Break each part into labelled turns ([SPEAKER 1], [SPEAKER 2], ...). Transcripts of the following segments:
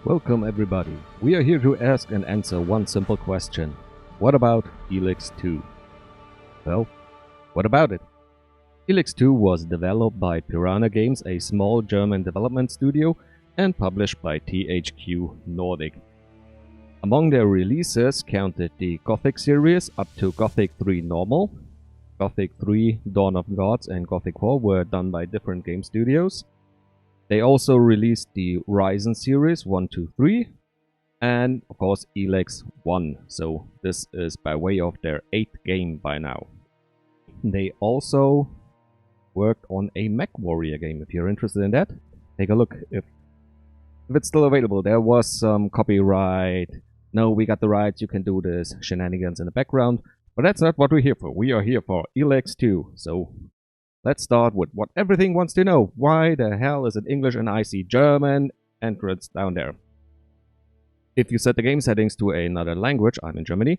[SPEAKER 1] Welcome everybody. We are here to ask and answer one simple question. What about Elex 2? Well, what about it? Elex 2 was developed by Pirahna Games, a small German development studio, and published by THQ Nordic. Among their releases counted the Gothic series up to Gothic 3 Normal. Gothic 3 Dawn of Gods and Gothic 4 were done by different game studios. They also released the Ryzen series 1, 2, 3, and of course Elex 1, so this is by way of their 8th game by now. They also worked on a MechWarrior game. If you're interested in that, take a look if it's still available. There was some copyright, no, we got the rights, you can do this shenanigans in the background, but that's not what we're here for. We are here for Elex 2, so let's start with what everything wants to know. Why the hell is it English and I see German entrance down there? If you set the game settings to another language, I'm in Germany,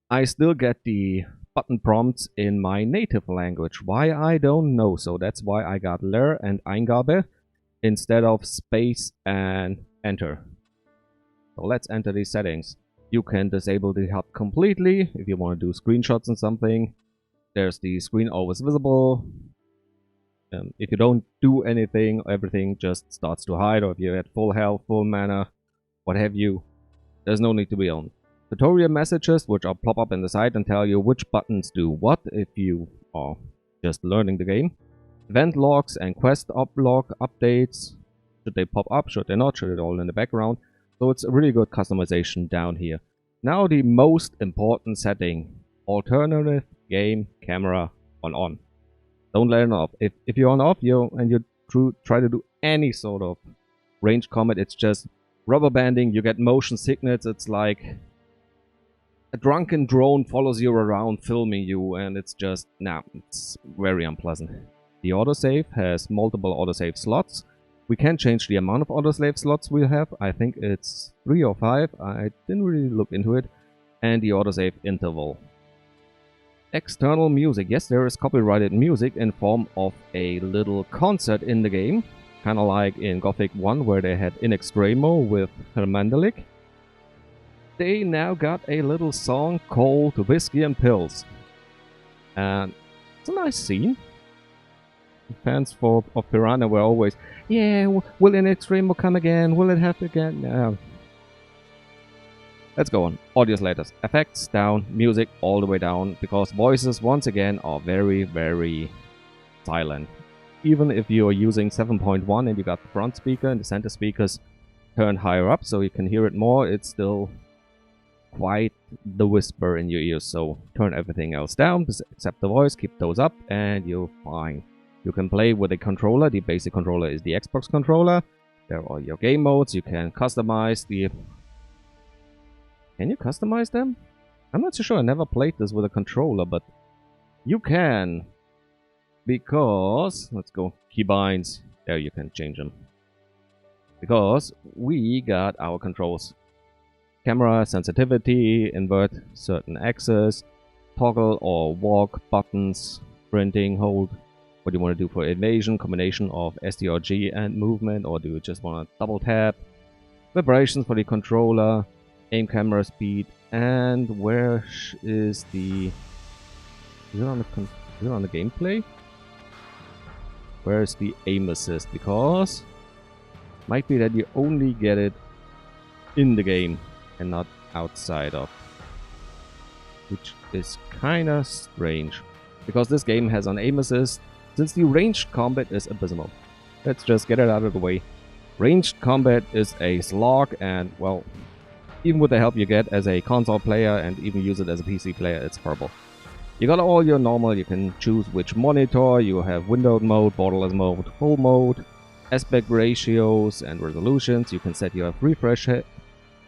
[SPEAKER 1] I still get the button prompts in my native language. Why, I don't know. So that's why I got Leer and Eingabe instead of space and enter. So let's enter these settings. You can disable the HUD completely if you want to do screenshots and something. There's the screen always visible. If you don't do anything, everything just starts to hide, or if you're at full health, full mana, what have you, there's no need to be on. Tutorial messages, which will pop up in the side and tell you which buttons do what if you are just learning the game. Event logs and quest log updates, should they pop up, should they not, should it all in the background. So it's a really good customization down here. Now the most important setting, alternative game camera on. Don't let it off. If you're on off, and you try to do any sort of range combat, it's just rubber banding. You get motion sickness. It's like a drunken drone follows you around, filming you, and it's just it's very unpleasant. The autosave has multiple autosave slots. We can change the amount of autosave slots we have. I think it's 3 or 5. I didn't really look into it. And the autosave interval. External music. Yes, there is copyrighted music in form of a little concert in the game. Kind of like in Gothic 1 where they had In Extremo with Hermandelik. They now got a little song called Whiskey and Pills. And it's a nice scene. Fans of Pirahna were always, yeah, will In Extremo come again? Will it happen again? No. Let's go on. Audio sliders. Effects down, music all the way down, because voices once again are very, very silent. Even if you are using 7.1 and you got the front speaker and the center speakers turned higher up so you can hear it more, it's still quite the whisper in your ears. So turn everything else down, except the voice, keep those up, and you're fine. You can play with a controller. The basic controller is the Xbox controller. There are your game modes. You can customize the... Can you customize them? I'm not so sure. I never played this with a controller, but you can. Because, let's go, keybinds. There you can change them. Because we got our controls. Camera, sensitivity, invert certain axes, toggle or walk buttons, sprinting, hold. What do you want to do for evasion, combination of SDRG and movement, or do you just want to double tap? Vibrations for the controller. Aim camera speed, and where is the... Is it on the gameplay? Where is the aim assist? Because might be that you only get it in the game and not outside of, which is kinda strange. Because this game has an aim assist, since the ranged combat is abysmal. Let's just get it out of the way. Ranged combat is a slog, and well, even with the help you get as a console player and even use it as a PC player, it's horrible. You got all your normal, you can choose which monitor, you have windowed mode, borderless mode, full mode, aspect ratios and resolutions. You can set your refresh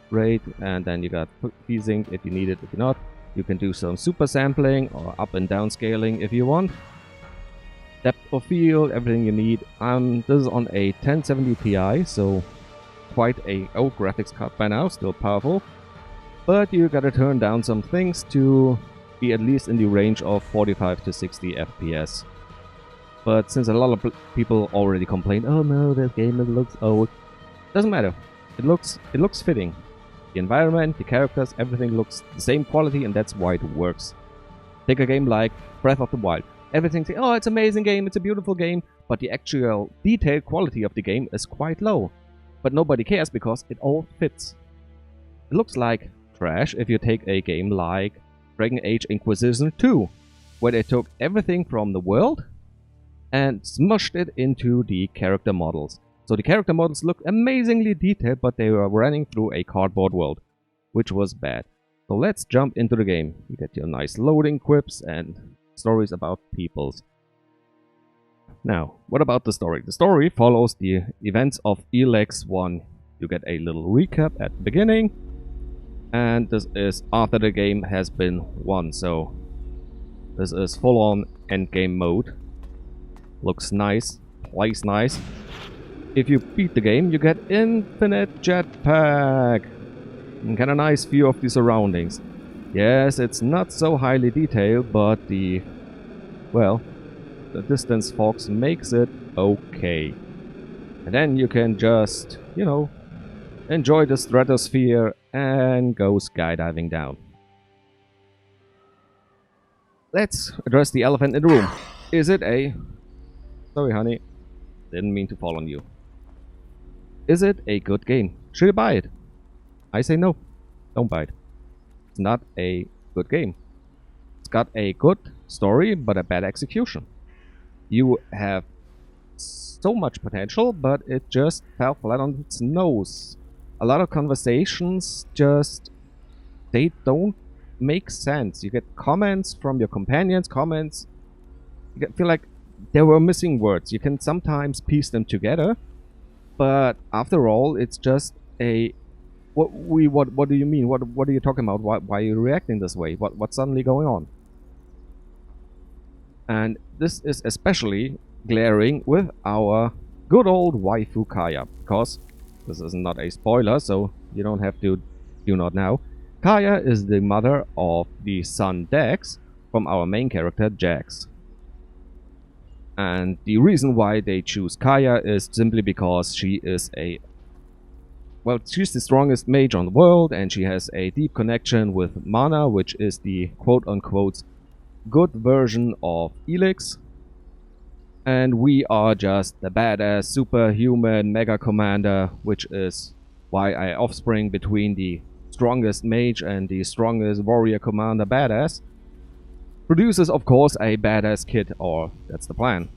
[SPEAKER 1] rate, and then you got phasing if you need it, if not. You can do some super sampling or up and down scaling if you want. Depth of field, everything you need. This is on a 1070 Ti, so quite a old graphics card by now, still powerful, but you gotta turn down some things to be at least in the range of 45 to 60 FPS. But since a lot of people already complained, oh no, this game looks old, doesn't matter. it looks fitting. The environment, the characters, everything looks the same quality, and that's why it works. Take a game like Breath of the Wild. Everything say, oh, it's an amazing game, it's a beautiful game, but the actual detailed quality of the game is quite low. But nobody cares because it all fits. It looks like trash if you take a game like Dragon Age Inquisition 2, where they took everything from the world and smushed it into the character models. So the character models look amazingly detailed, but they were running through a cardboard world, which was bad. So let's jump into the game. You get your nice loading quips and stories about peoples. Now, what about the story? The story follows the events of Elex 1. You get a little recap at the beginning, and this is after the game has been won. So this is full-on endgame mode. Looks nice, plays nice. If you beat the game, you get infinite jetpack and get a nice view of the surroundings. Yes, it's not so highly detailed, but the distance fox makes it okay. And then you can just, enjoy the stratosphere and go skydiving down. Let's address the elephant in the room. Is it a... Sorry, honey. Didn't mean to fall on you. Is it a good game? Should you buy it? I say no. Don't buy it. It's not a good game. It's got a good story, but a bad execution. You have so much potential, but it just fell flat on its nose. A lot of conversations they don't make sense. You get comments from your companions, you feel like there were missing words. You can sometimes piece them together, but after all, it's just a... What do you mean? What are you talking about? Why are you reacting this way? What's suddenly going on? And this is especially glaring with our good old waifu Kaya, because this is not a spoiler, so you don't have to do not now. Kaya is the mother of the son Dex from our main character Jax. And the reason why they choose Kaya is simply because she is she's the strongest mage on the world, and she has a deep connection with Mana, which is the quote-unquote good version of Elex. And we are just the badass superhuman mega commander, which is why I offspring between the strongest mage and the strongest warrior commander badass. Produces, of course, a badass kid, or that's the plan.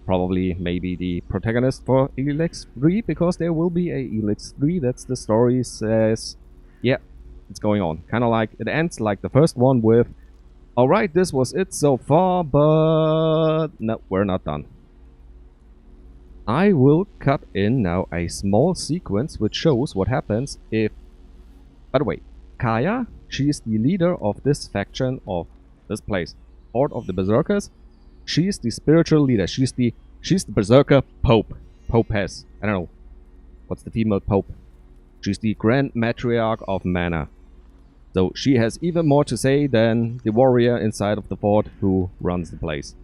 [SPEAKER 1] Probably, maybe the protagonist for Elex 3, because there will be a Elex 3, that's the story says. Yeah, it's going on. Kinda like, it ends like the first one with, alright, this was it so far, but no, we're not done. I will cut in now a small sequence which shows what happens if... By the way, Kaya, she is the leader of this faction of this place. Horde of the Berserkers. She's the spiritual leader. She's the Berserker Pope. Popess. I don't know. What's the female Pope? She's the Grand Matriarch of Mana. So she has even more to say than the warrior inside of the fort who runs the place.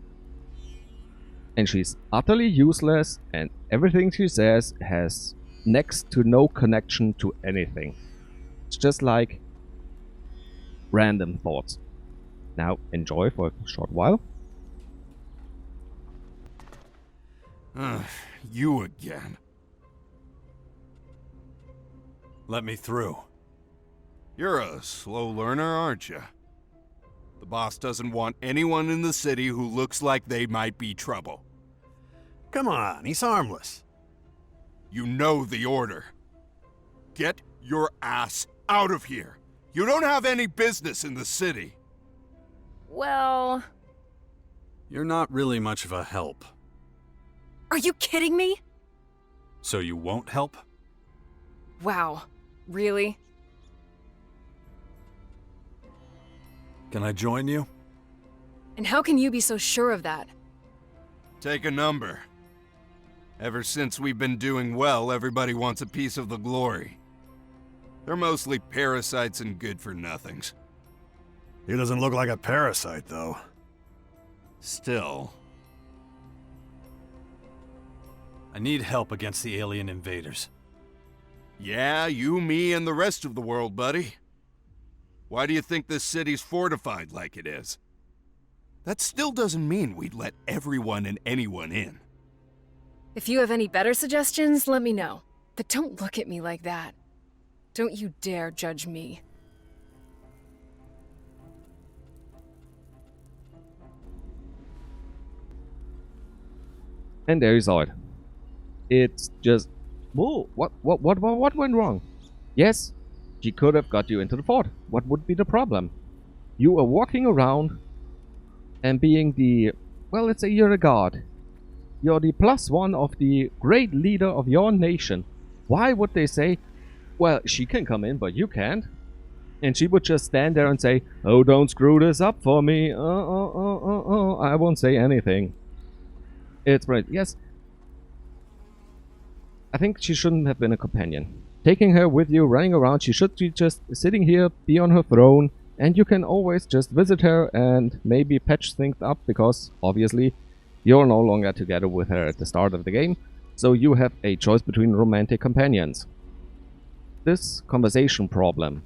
[SPEAKER 1] And she's utterly useless, and everything she says has next to no connection to anything. It's just like random thoughts. Now enjoy for a short while.
[SPEAKER 2] You again. Let me through. You're a slow learner, aren't you? The boss doesn't want anyone in the city who looks like they might be trouble.
[SPEAKER 3] Come on, he's harmless.
[SPEAKER 2] You know the order. Get your ass out of here. You don't have any business in the city.
[SPEAKER 4] Well...
[SPEAKER 3] You're not really much of a help.
[SPEAKER 4] Are you kidding me?
[SPEAKER 3] So you won't help?
[SPEAKER 4] Wow. Really?
[SPEAKER 3] Can I join you?
[SPEAKER 4] And how can you be so sure of that?
[SPEAKER 2] Take a number. Ever since we've been doing well, everybody wants a piece of the glory. They're mostly parasites and good-for-nothings.
[SPEAKER 5] He doesn't look like a parasite, though.
[SPEAKER 2] Still.
[SPEAKER 3] I need help against the alien invaders.
[SPEAKER 2] Yeah, you, me, and the rest of the world, buddy. Why do you think this city's fortified like it is? That still doesn't mean we'd let everyone and anyone in.
[SPEAKER 4] If you have any better suggestions, let me know. But don't look at me like that. Don't you dare judge me.
[SPEAKER 1] And there you saw it. It's just... Whoa, what went wrong? Yes, she could have got you into the fort. What would be the problem? You are walking around and being the... Well, let's say you're a god. You're the +1 of the great leader of your nation. Why would they say, well, she can come in, but you can't? And she would just stand there and say, oh, don't screw this up for me. I won't say anything. It's right. Yes. I think she shouldn't have been a companion. Taking her with you, running around, she should be just sitting here, be on her throne, and you can always just visit her and maybe patch things up, because obviously you're no longer together with her at the start of the game, so you have a choice between romantic companions. This conversation problem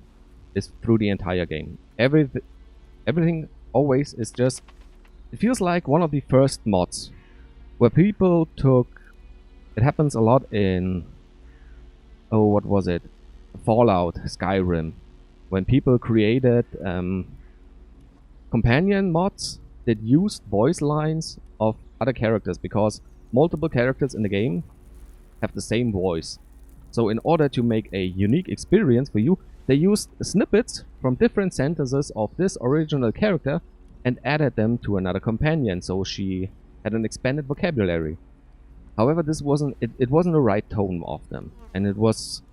[SPEAKER 1] is through the entire game. Everything always is just... It feels like one of the first mods where people took... It happens a lot in... Oh, what was it? Fallout, Skyrim. When people created companion mods that used voice lines of other characters, because multiple characters in the game have the same voice. So in order to make a unique experience for you, they used snippets from different sentences of this original character and added them to another companion, so she had an expanded vocabulary. However, this wasn't it wasn't the right tone of them, and it was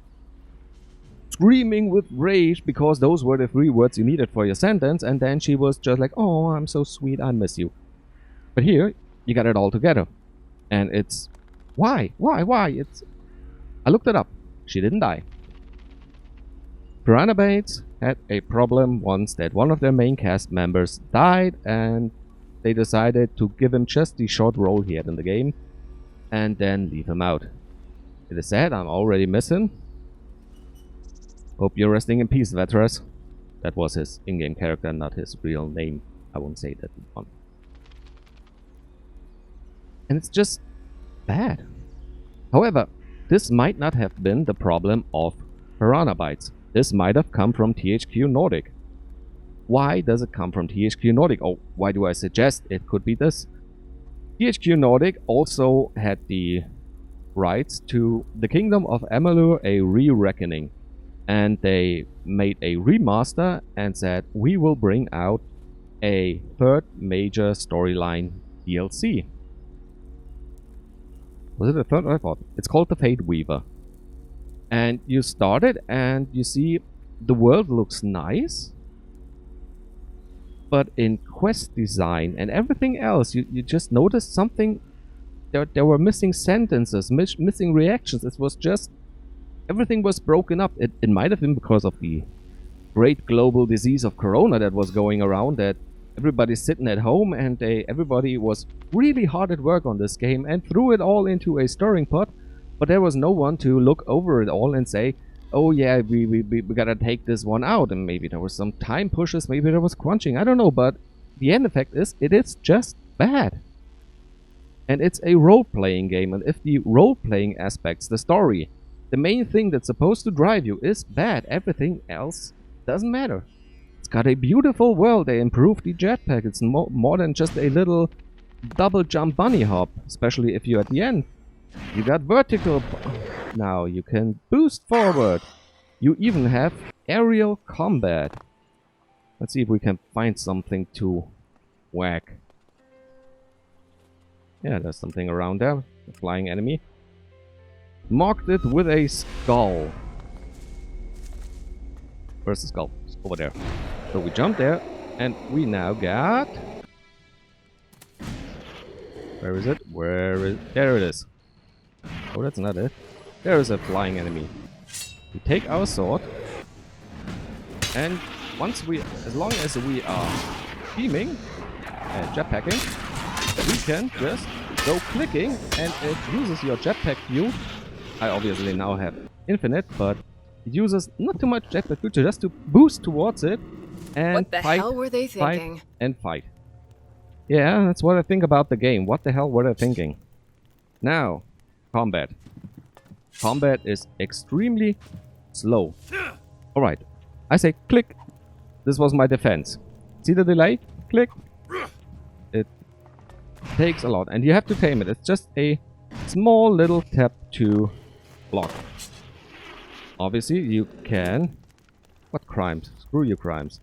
[SPEAKER 1] screaming with rage because those were the 3 words you needed for your sentence, and then she was just like, oh, I'm so sweet, I miss you. But here, you got it all together. And it's... Why? It's... I looked it up. She didn't die. Pirahna Bytes had a problem once that one of their main cast members died, and they decided to give him just the short role he had in the game and then leave him out. It is sad, I'm already missing. Hope you're resting in peace, Vetras. That was his in-game character, not his real name. I won't say that one. And it's just bad. However, this might not have been the problem of Pirahna Bytes. This might have come from THQ Nordic. Why does it come from THQ Nordic? Oh, why do I suggest it could be this? THQ Nordic also had the rights to the Kingdom of Amalur: A Re-Reckoning. And they made a remaster and said, we will bring out a 3rd major storyline DLC. Was it a 3rd? I thought. It's called The Fate Weaver. And you start it and you see the world looks nice. But in quest design and everything else, you just noticed something. There were missing sentences, missing reactions. It was just... Everything was broken up. It might have been because of the great global disease of Corona that was going around, that everybody's sitting at home and everybody was really hard at work on this game and threw it all into a stirring pot, but there was no one to look over it all and say, oh yeah, we gotta take this one out. And maybe there was some time pushes, maybe there was crunching, I don't know, but the end effect is it is just bad. And it's a role-playing game, and if the role-playing aspects, the story, the main thing that's supposed to drive you is bad, everything else doesn't matter. It's got a beautiful world, they improved the jetpack, it's more than just a little double jump bunny hop, especially if you're at the end. You got vertical, now you can boost forward. You even have aerial combat. Let's see if we can find something to whack. Yeah, there's something around there, a flying enemy. Marked it with a skull. Where's the skull? It's over there. So we jump there, and we now got... Where is it? There it is. Oh, that's not it. There is a flying enemy. We take our sword, and as long as we are beaming and jetpacking, we can just go clicking, and it uses your jetpack view. I obviously now have infinite, but it uses not too much jetpack future just to boost towards it and
[SPEAKER 4] What the
[SPEAKER 1] fight,
[SPEAKER 4] hell were they thinking?
[SPEAKER 1] fight, and fight. Yeah, that's what I think about the game. What the hell were they thinking? Now, combat. Combat is extremely slow. Alright, I say click. This was my defense. See the delay? Click. It takes a lot, and you have to tame it. It's just a small little tap to block. Obviously, you can... What crimes? Screw you crimes.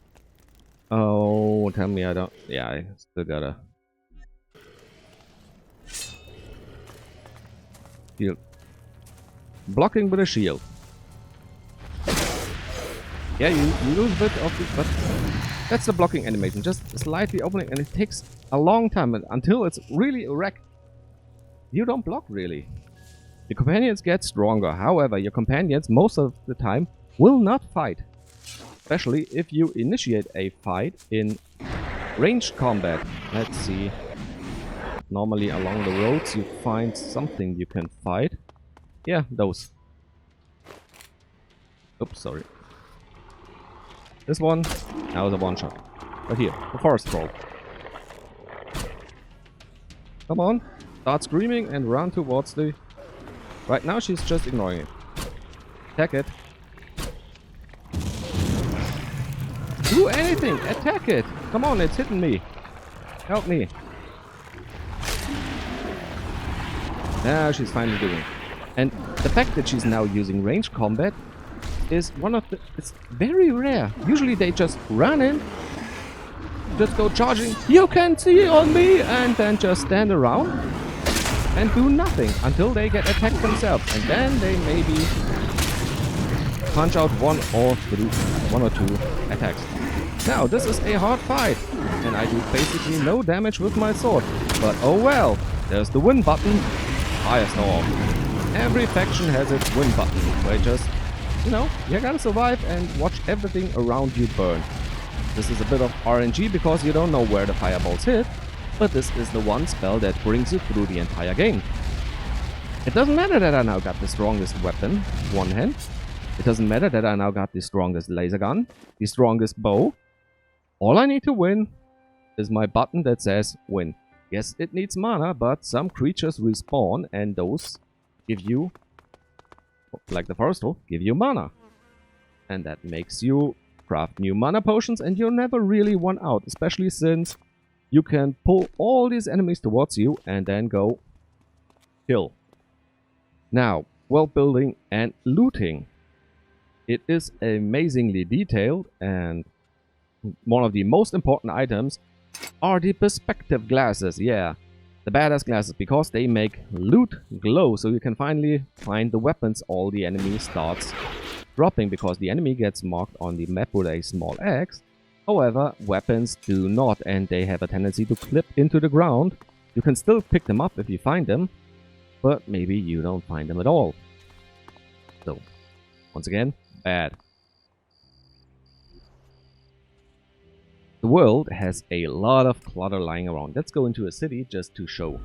[SPEAKER 1] Oh, tell me I don't... Yeah, I still gotta... Shield. Blocking with a shield. Yeah, you lose a bit of it, but that's the blocking animation. Just slightly opening, and it takes a long time until it's really erect. You don't block, really. Your companions get stronger. However, your companions, most of the time, will not fight. Especially if you initiate a fight in ranged combat. Let's see. Normally along the roads you find something you can fight. Yeah, those. Oops, sorry. This one, that was a one-shot. Right here, the forest troll. Come on, start screaming and run towards the... Right now she's just ignoring it. Attack it. Do anything! Attack it! Come on, it's hitting me. Help me. Now she's finally doing it. And the fact that she's now using ranged combat is one of the... It's very rare. Usually they just run in, just go charging, you can see on me, and then just stand around and do nothing until they get attacked themselves. And then they maybe punch out one or two attacks. Now, this is a hard fight, and I do basically no damage with my sword. But oh well, there's the win button. Firestorm. Every faction has its win button, where just, you know, you gotta survive and watch everything around you burn. This is a bit of RNG because you don't know where the fireballs hit, but this is the one spell that brings you through the entire game. It doesn't matter that I now got the strongest weapon, one hand. It doesn't matter that I now got the strongest laser gun, the strongest bow. All I need to win is my button that says win. Yes, it needs mana, but some creatures respawn and those give you, like the forest troll, give you mana. And that makes you craft new mana potions and you're never really one out, especially since you can pull all these enemies towards you and then go kill. Now, world building and looting. It is amazingly detailed, and one of the most important items are the perspective glasses. Yeah, the badass glasses, because they make loot glow, so you can finally find the weapons all the enemy starts dropping, because the enemy gets marked on the map with a small X. However, weapons do not, and they have a tendency to clip into the ground. You can still pick them up if you find them, but maybe you don't find them at all. So, once again, bad. The world has a lot of clutter lying around. Let's go into a city just to show.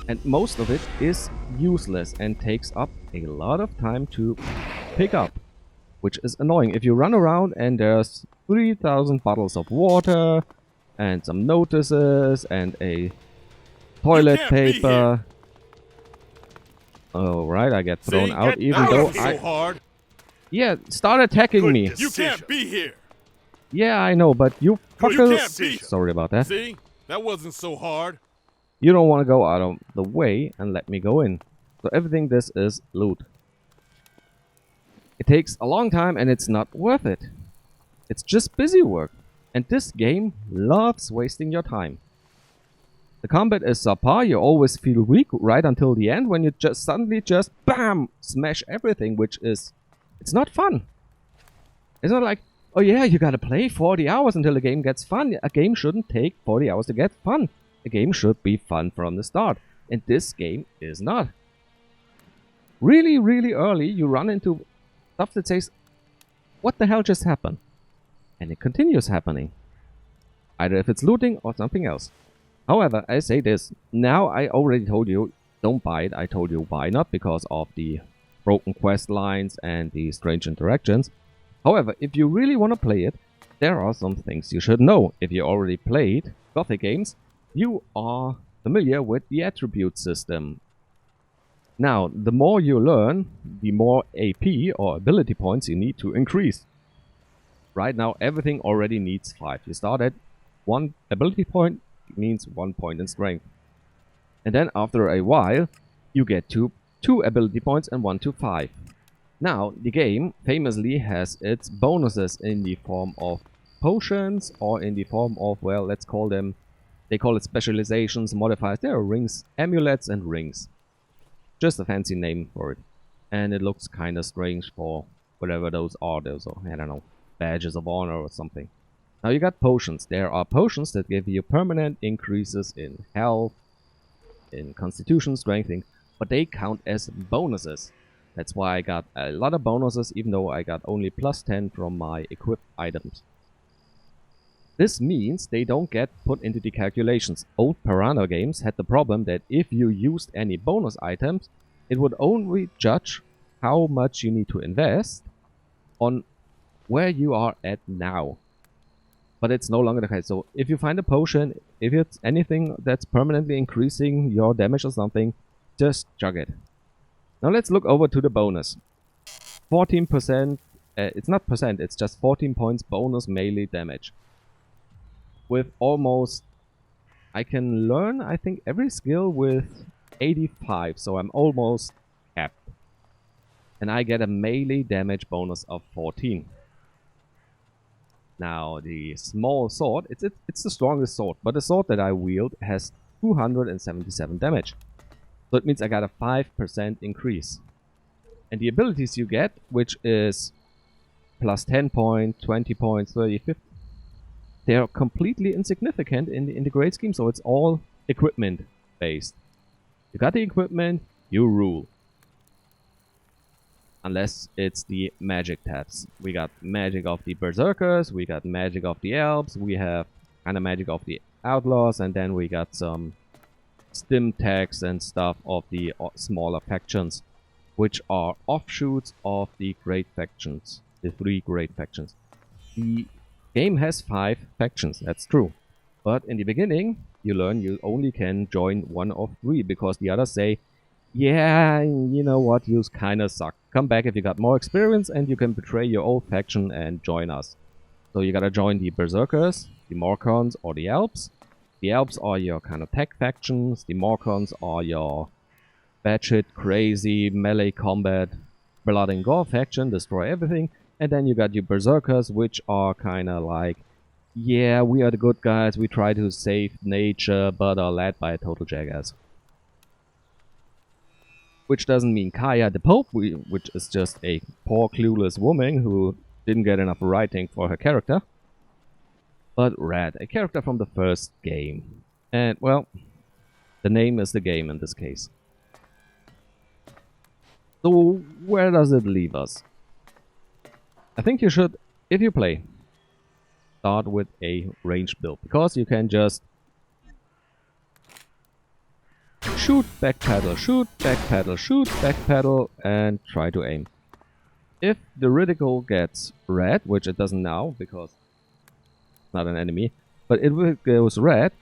[SPEAKER 1] And most of it is useless and takes up a lot of time to pick up, which is annoying. If you run around and there's 3,000 bottles of water and some notices and a toilet paper. Alright, I get thrown out even though I...
[SPEAKER 6] hard.
[SPEAKER 1] Yeah, start attacking me.
[SPEAKER 6] You can't be here.
[SPEAKER 1] Yeah, I know, but you fuckers... Sorry about that.
[SPEAKER 6] See? That wasn't so hard.
[SPEAKER 1] You don't want to go out of the way and let me go in. So everything this is loot. It takes a long time and it's not worth it. It's just busy work. And this game loves wasting your time. The combat is subpar. You always feel weak right until the end when you just suddenly just BAM! Smash everything, which is... It's not fun. It's not like, oh yeah, you gotta play 40 hours until the game gets fun. A game shouldn't take 40 hours to get fun. A game should be fun from the start. And this game is not. Really, really early, you run into stuff that says, what the hell just happened? And it continues happening. Either if it's looting or something else. However, I say this. Now I already told you, don't buy it. I told you why not, because of the broken quest lines and the strange interactions. However, if you really want to play it, there are some things you should know. If you already played Gothic games, you are familiar with the attribute system. Now, the more you learn, the more AP or ability points you need to increase. Right now, everything already needs 5. You start at 1 ability point, it means 1 point in strength. And then after a while, you get to 2 ability points and 1 to 5. Now, the game famously has its bonuses in the form of potions or in the form of, well, let's call them, they call it specializations, modifiers. There are rings, amulets and rings. Just a fancy name for it. And it looks kind of strange for whatever those are. Those are, I don't know, badges of honor or something. Now you got potions. There are potions that give you permanent increases in health, in constitution, strength, but they count as bonuses. That's why I got a lot of bonuses, even though I got only plus 10 from my equipped items. This means they don't get put into the calculations. Old Pirahna games had the problem that if you used any bonus items, it would only judge how much you need to invest on where you are at now. But it's no longer the case. So if you find a potion, if it's anything that's permanently increasing your damage or something, just chug it. Now let's look over to the bonus. 14%, it's not percent, it's just 14 points bonus melee damage. With almost, I can learn, I think, every skill with 85, so I'm almost capped. And I get a melee damage bonus of 14. Now, the small sword, it's the strongest sword, but the sword that I wield has 277 damage. So it means I got a 5% increase. And the abilities you get, which is plus 10 points, 20 points, 30, 50, they are completely insignificant in the grade scheme, so it's all equipment based. You got the equipment, you rule. Unless it's the magic tabs. We got magic of the berserkers, we got magic of the elves, we have kind of magic of the outlaws, and then we got some stim tags and stuff of the smaller factions, which are offshoots of the great factions, the 3 great factions. The game has 5 factions, that's true. But in the beginning, you learn you only can join 1 of 3, because the others say, yeah, you know what, you kinda suck. Come back if you got more experience and you can betray your old faction and join us. So you gotta join the berserkers, the Morcons or the Alps. The Alps are your kind of tech factions, the Morcons are your batshit crazy melee combat blood and gore faction, destroy everything. And then you got your berserkers, which are kind of like, yeah, we are the good guys, we try to save nature, but are led by a total jackass. Which doesn't mean Kaya the Pope, which is just a poor clueless woman who didn't get enough writing for her character. But Red, a character from the first game. And, well, the name is the game in this case. So, where does it leave us? I think you should, if you play, start with a ranged build, because you can just shoot, backpedal, shoot, backpedal, shoot, backpedal, and try to aim. If the reticle gets red, which it doesn't now, because it's not an enemy, but if it goes red,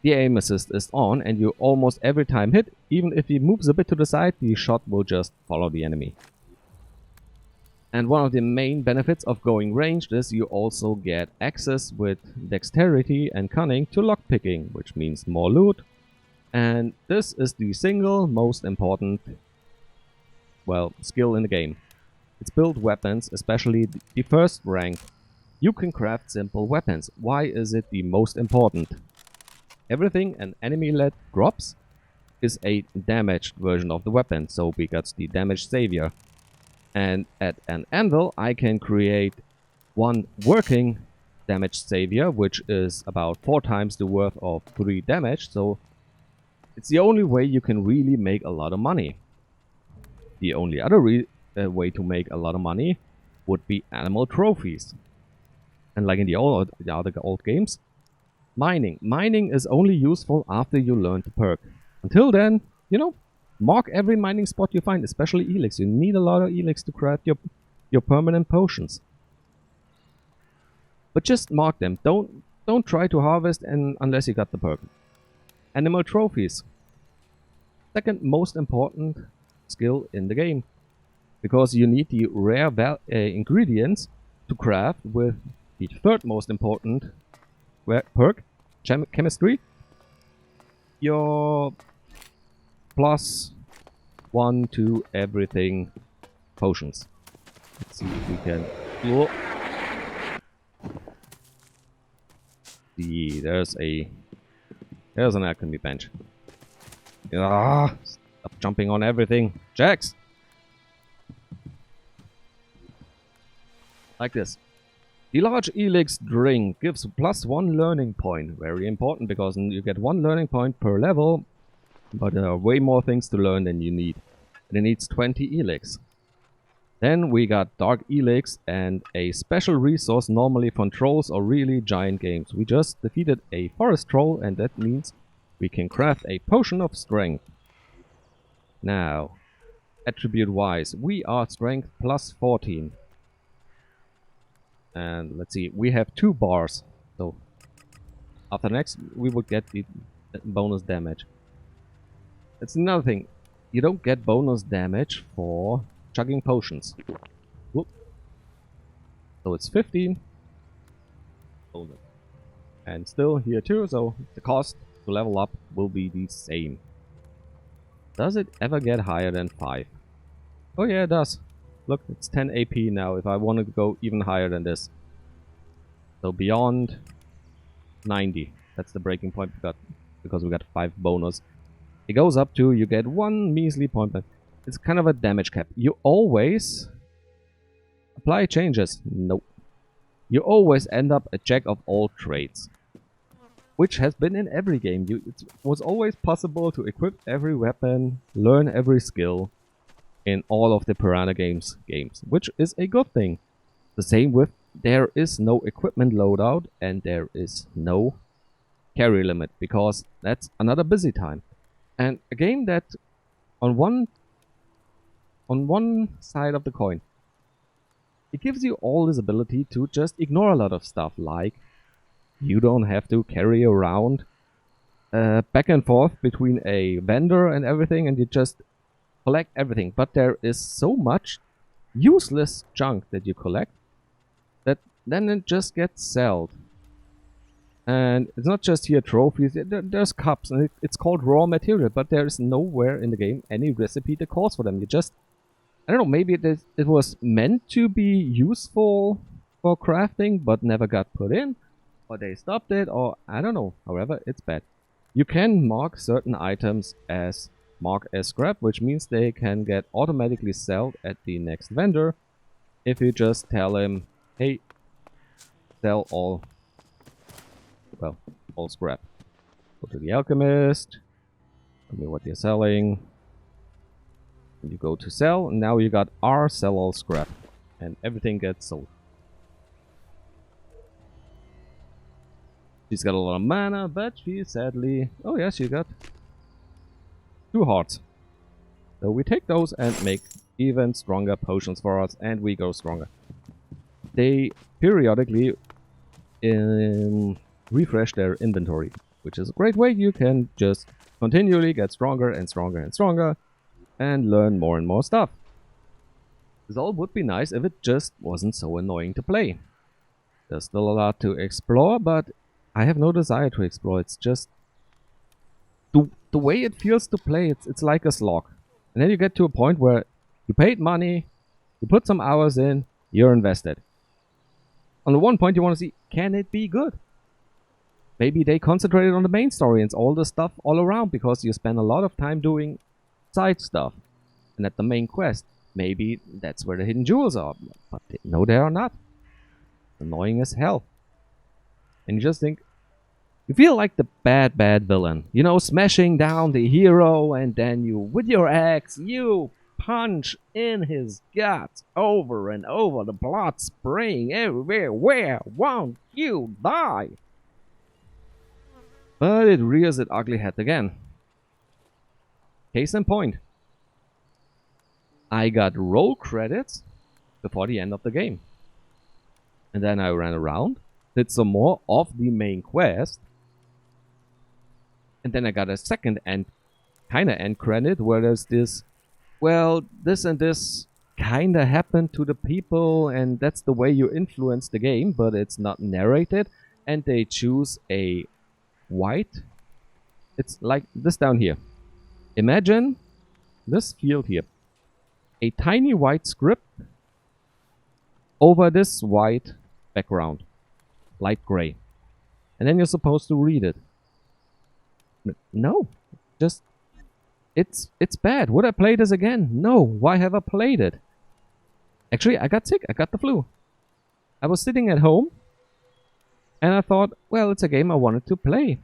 [SPEAKER 1] the aim assist is on, and you almost every time hit, even if he moves a bit to the side, the shot will just follow the enemy. And one of the main benefits of going ranged is you also get access with dexterity and cunning to lockpicking, which means more loot. And this is the single most important, well, skill in the game. It's build weapons, especially the first rank. You can craft simple weapons. Why is it the most important? Everything an enemy-led drops is a damaged version of the weapon, so we got the damaged savior. And at an anvil, I can create one working damaged savior, which is about 4 times the worth of 3 damage, so it's the only way you can really make a lot of money. The only other way to make a lot of money would be animal trophies. And like in the other old games, mining. Mining is only useful after you learn the perk. Until then, you know, Mark every mining spot you find, especially Elex. You need a lot of Elex to craft your permanent potions. But just mark them. Don't try to harvest unless you got the perk. Animal trophies. Second most important skill in the game. Because you need the rare ingredients to craft with the third most important perk, chemistry. Your +1 to everything potions. Let's see if we can. Whoa. See, there's an alchemy bench. Ah, stop jumping on everything, Jax. Like this. The large Elex drink gives +1 learning point. Very important because you get 1 learning point per level, but there are way more things to learn than you need. And it needs 20 Elex. Then we got Dark Elex and a special resource normally for trolls or really giant games. We just defeated a forest troll and that means we can craft a potion of strength. Now, attribute wise, we are strength +14. And let's see, we have 2 bars. So after next we will get the bonus damage. That's another thing. You don't get bonus damage for chugging potions. Whoop. So it's 15 bonus. And still here too, so the cost to level up will be the same. Does it ever get higher than 5? Oh yeah, it does. Look, it's 10 AP now if I want to go even higher than this. So beyond 90. That's the breaking point we got because we got 5 bonus. It goes up to you get 1 measly point. It's kind of a damage cap. You always apply changes. Nope. You always end up a jack of all trades. Which has been in every game. It was always possible to equip every weapon, learn every skill in all of the Pirahna games, which is a good thing. The same with there is no equipment loadout and there is no carry limit because that's another busy time. And a game that on one side of the coin, it gives you all this ability to just ignore a lot of stuff, like you don't have to carry around back and forth between a vendor and everything, and you just collect everything. But there is so much useless junk that you collect that then it just gets sold. And it's not just here trophies, there's cups, and it's called raw material, but there is nowhere in the game any recipe that calls for them. You just, I don't know, maybe it was meant to be useful for crafting, but never got put in, or they stopped it, or I don't know. However, it's bad. You can mark certain items as mark as scrap, which means they can get automatically sold at the next vendor if you just tell him, hey, sell all scrap. Go to the alchemist, tell me what you're selling, and you go to sell, and now you got R, sell all scrap, and everything gets sold. She's got a lot of mana, but she sadly, oh yes, she got 2 hearts. So we take those and make even stronger potions for us, and we go stronger. They periodically refresh their inventory, which is a great way you can just continually get stronger and stronger and stronger and learn more and more stuff. This all would be nice if it just wasn't so annoying to play. There's still a lot to explore, but I have no desire to explore. It's just the way it feels to play. It's like a slog. And then you get to a point where you paid money, you put some hours in, you're invested. On the one point you want to see, can it be good? Maybe they concentrated on the main story and all the stuff all around because you spend a lot of time doing side stuff. And at the main quest, maybe that's where the hidden jewels are. But no, they are not. Annoying as hell. And you just think, you feel like the bad villain. You know, smashing down the hero and then you, with your axe, you punch in his guts over and over. The blood spraying everywhere. Where won't you die? But it rears its ugly head again. Case in point. I got roll credits before the end of the game. And then I ran around, did some more of the main quest, and then I got a second end credit where there's this, well, this and this kinda happened to the people, and that's the way you influence the game, but it's not narrated, and they choose a white. It's like this down here. Imagine this field here. A tiny white script over this white background. Light gray. And then you're supposed to read it. No. Just... It's bad. Would I play this again? No. Why have I played it? Actually, I got sick. I got the flu. I was sitting at home, and I thought, well, it's a game I wanted to play.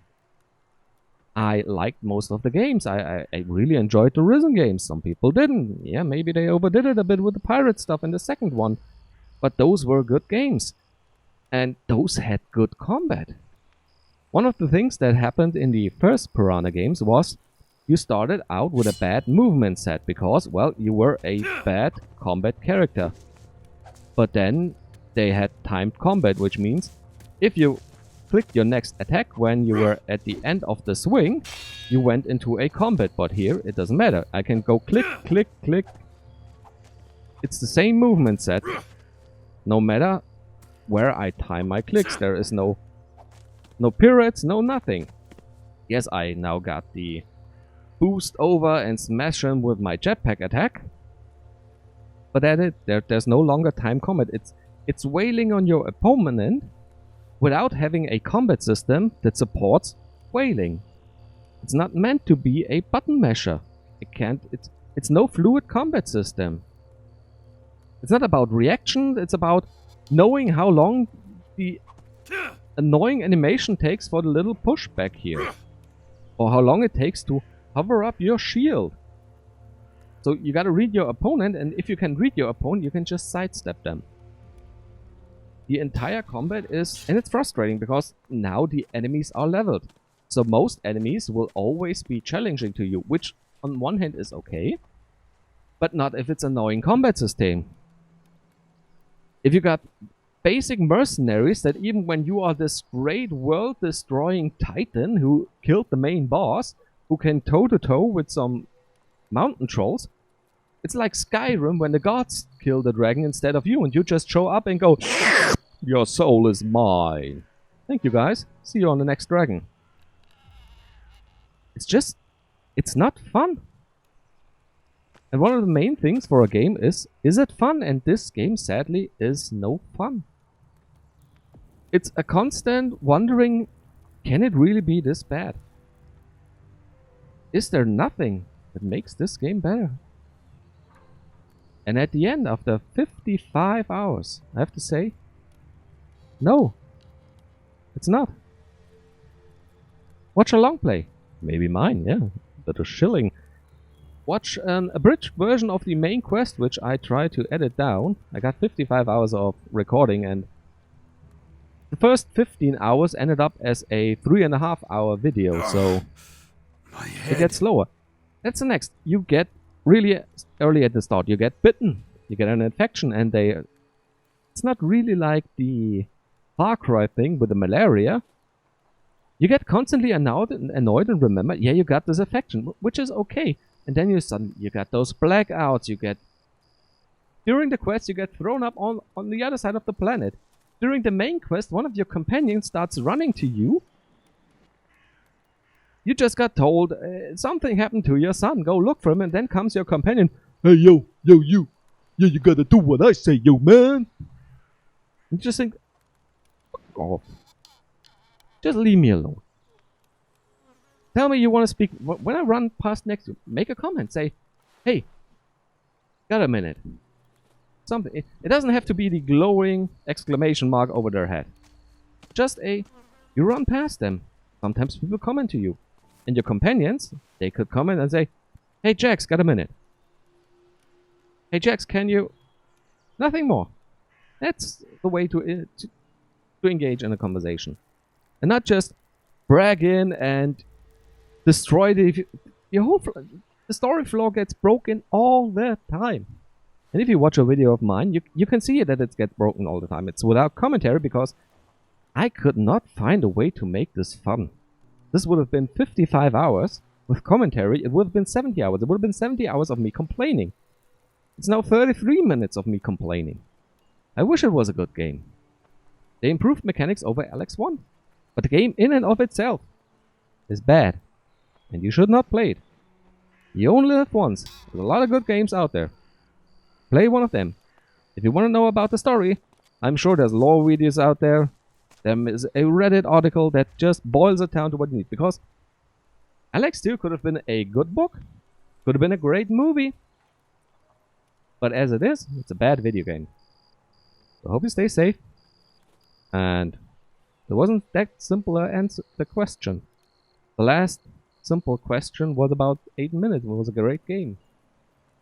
[SPEAKER 1] I liked most of the games. I really enjoyed the Risen games. Some people didn't. Yeah, maybe they overdid it a bit with the pirate stuff in the second one. But those were good games. And those had good combat. One of the things that happened in the first Pirahna games was you started out with a bad movement set because, well, you were a bad combat character. But then they had timed combat, which means if you clicked your next attack when you were at the end of the swing, you went into a combat. But here, it doesn't matter. I can go click, click, click. It's the same movement set. No matter where I time my clicks, there is no pirates, no nothing. Yes, I now got the boost over and smash him with my jetpack attack. But that's it. There's no longer time combat. It's wailing on your opponent without having a combat system that supports wailing. It's not meant to be a button masher. It's no fluid combat system. It's not about reaction, it's about knowing how long the annoying animation takes for the little pushback here. Or how long it takes to hover up your shield. So you gotta read your opponent, and if you can read your opponent, you can just sidestep them. The entire combat is... and it's frustrating because now the enemies are leveled. So most enemies will always be challenging to you, which on one hand is okay, but not if it's annoying combat system. If you got basic mercenaries that even when you are this great world-destroying titan who killed the main boss, who can toe-to-toe with some mountain trolls, it's like Skyrim when the gods kill the dragon instead of you, and you just show up and go, your soul is mine. Thank you guys. See you on the next dragon. It's not fun. And one of the main things for a game is it fun? And this game, sadly, is no fun. It's a constant wondering, can it really be this bad? Is there nothing that makes this game better? And at the end, after 55 hours, I have to say, no, it's not. Watch a long play. Maybe mine, yeah, but a shilling. Watch an abridged version of the main quest, which I tried to edit down. I got 55 hours of recording, and the first 15 hours ended up as a 3.5 hour video, so it gets slower. That's the next. You get really early at the start, you get bitten, you get an infection, and it's not really like the Far Cry thing with the malaria. You get constantly annoyed and remember, yeah, you got this infection, which is okay. And then you got those blackouts, during the quest you get thrown up on the other side of the planet. During the main quest, one of your companions starts running to you. You just got told, something happened to your son, go look for him, and then comes your companion. Hey, you. Yeah, you gotta do what I say, yo, man. You just think, fuck off. Just leave me alone. Tell me you want to speak. When I run past next to you, make a comment. Say, hey, got a minute. Something. It doesn't have to be the glowing exclamation mark over their head. Just you run past them. Sometimes people comment to you. And your companions, they could comment and say, hey, Jax, got a minute. Hey, Jax, can you... Nothing more. That's the way to engage in a conversation. And not just brag in and destroy the story flow gets broken all the time. And if you watch a video of mine, you can see that it gets broken all the time. It's without commentary because I could not find a way to make this fun. This would have been 55 hours. With commentary, it would have been 70 hours. It would have been 70 hours of me complaining. It's now 33 minutes of me complaining. I wish it was a good game. They improved mechanics over Elex 1. But the game in and of itself is bad. And you should not play it. You only live once. There's a lot of good games out there. Play one of them. If you want to know about the story, I'm sure there's lore videos out there. There is a Reddit article that just boils it down to what you need. Because Elex 2 could have been a good book. Could have been a great movie. But as it is, it's a bad video game. So I hope you stay safe. And it wasn't that simple to answer the question. The last simple question was about 8 minutes. It was a great game.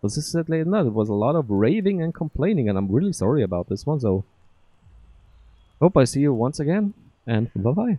[SPEAKER 1] But this is sadly not. It was a lot of raving and complaining, and I'm really sorry about this one. So hope I see you once again, and bye bye.